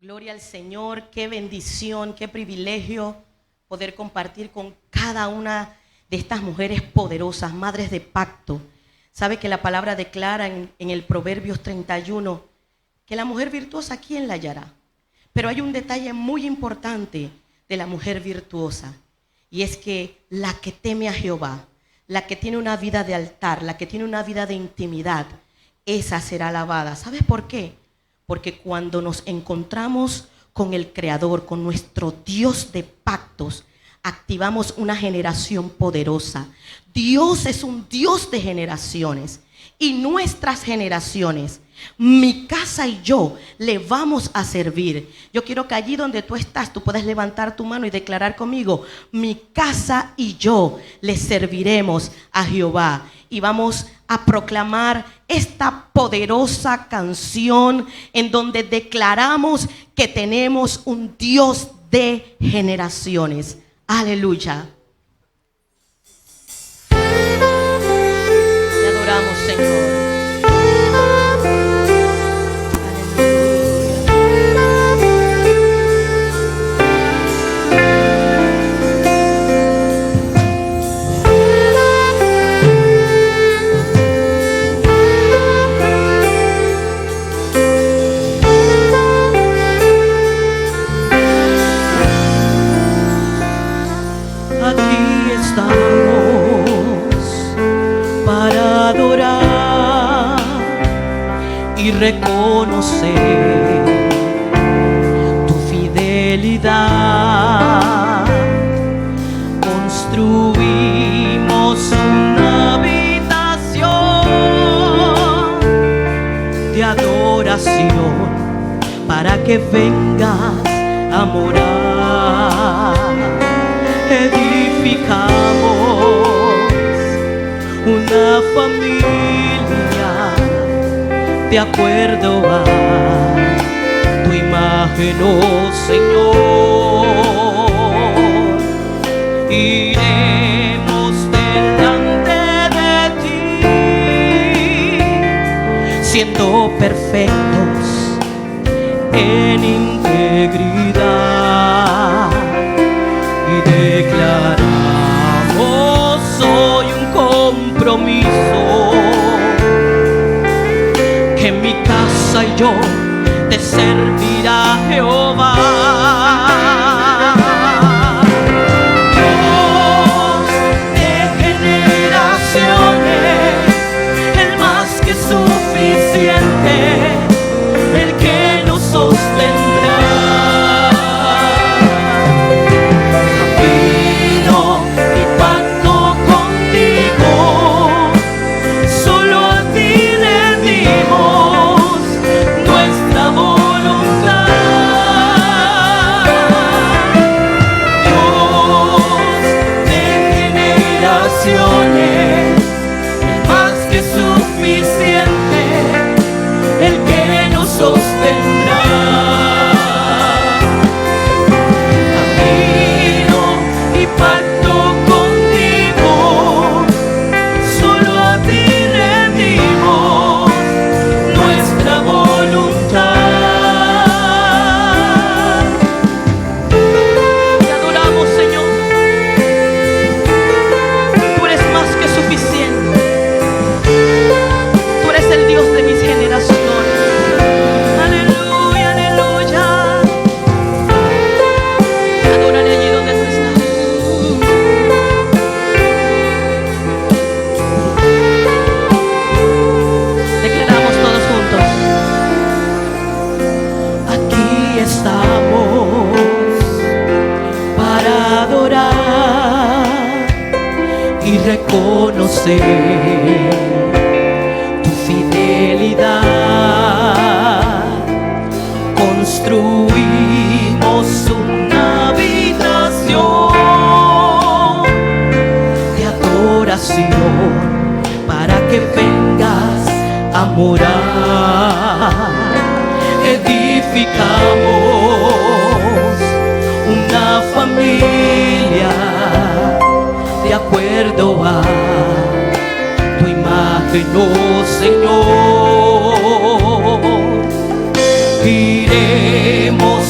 Gloria al Señor, qué bendición, qué privilegio poder compartir con cada una de estas mujeres poderosas, madres de pacto. Sabe que la palabra declara en el Proverbios 31 que la mujer virtuosa, ¿quién la hallará? Pero hay un detalle muy importante de la mujer virtuosa, y es que la que teme a Jehová, la que tiene una vida de altar, la que tiene una vida de intimidad, esa será alabada. ¿Sabes por qué? Porque cuando nos encontramos con el Creador, con nuestro Dios de pactos, activamos una generación poderosa. Dios es un Dios de generaciones, y nuestras generaciones, mi casa y yo, le vamos a servir. Yo quiero que allí donde tú estás, tú puedas levantar tu mano y declarar conmigo: mi casa y yo le serviremos a Jehová. Y vamos a proclamar esta poderosa canción en donde declaramos que tenemos un Dios de generaciones. Aleluya. Te adoramos, Señor. Y reconocer tu fidelidad. Construimos una habitación de adoración para que vengas a morar. Edificamos una familia de acuerdo a tu imagen, oh Señor. Iremos delante de ti, siendo perfectos en integridad, y declaramos hoy un compromiso, que mi casa y yo te servirá Jehová. Dios de generaciones, el más que suficiente, el que nos sostendrá. Camino y pacto contigo, solo a ti rendimos nuestra voluntad. Dios de generaciones, el más que suficiente, el que nos sostendrá. Camino y pacto contigo, solo a ti rendimos nuestra voluntad. Te adoramos, Señor. Tú eres más que suficiente. Tú eres el Dios de mis generaciones. Aleluya, aleluya. Adórale allí donde tú estás. Declaramos todos juntos: aquí estamos para adorar y reconocer tu fidelidad. Construimos una habitación de adoración para que vengas a morar. Edificamos una familia de acuerdo a tu imagen, oh Señor. Iremos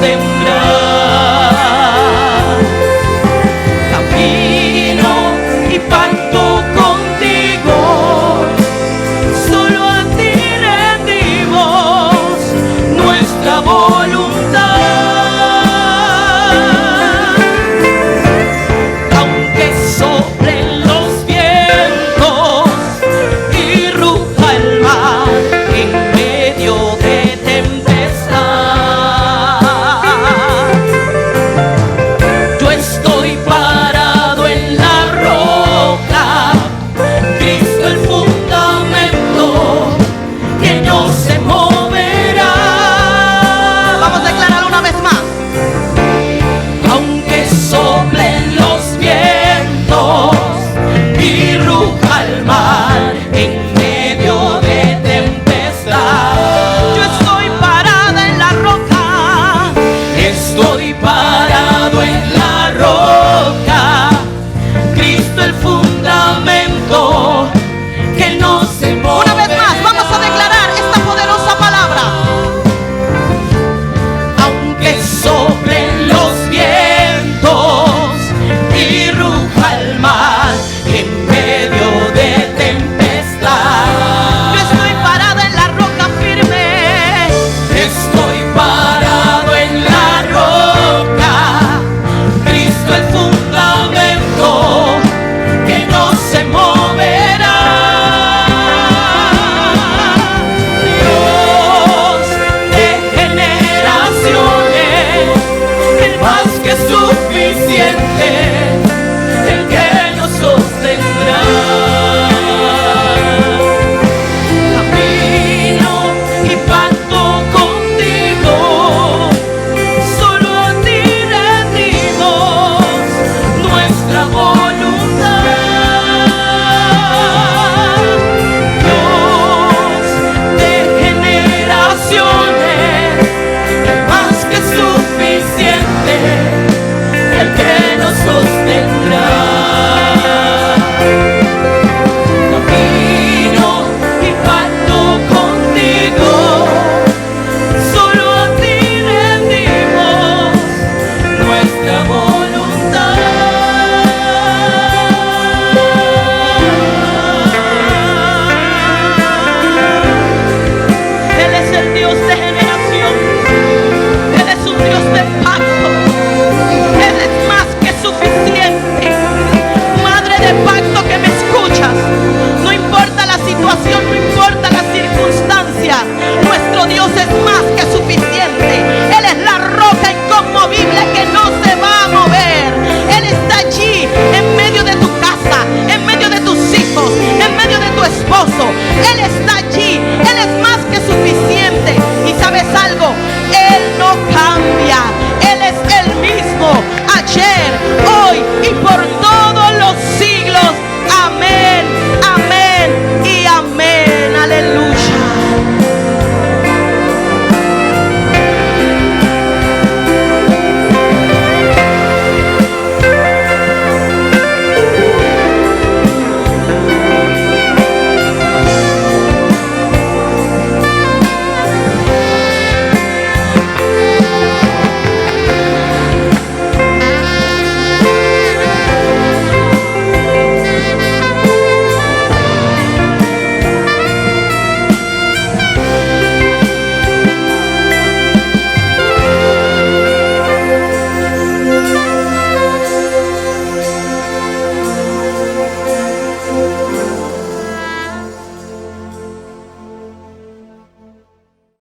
de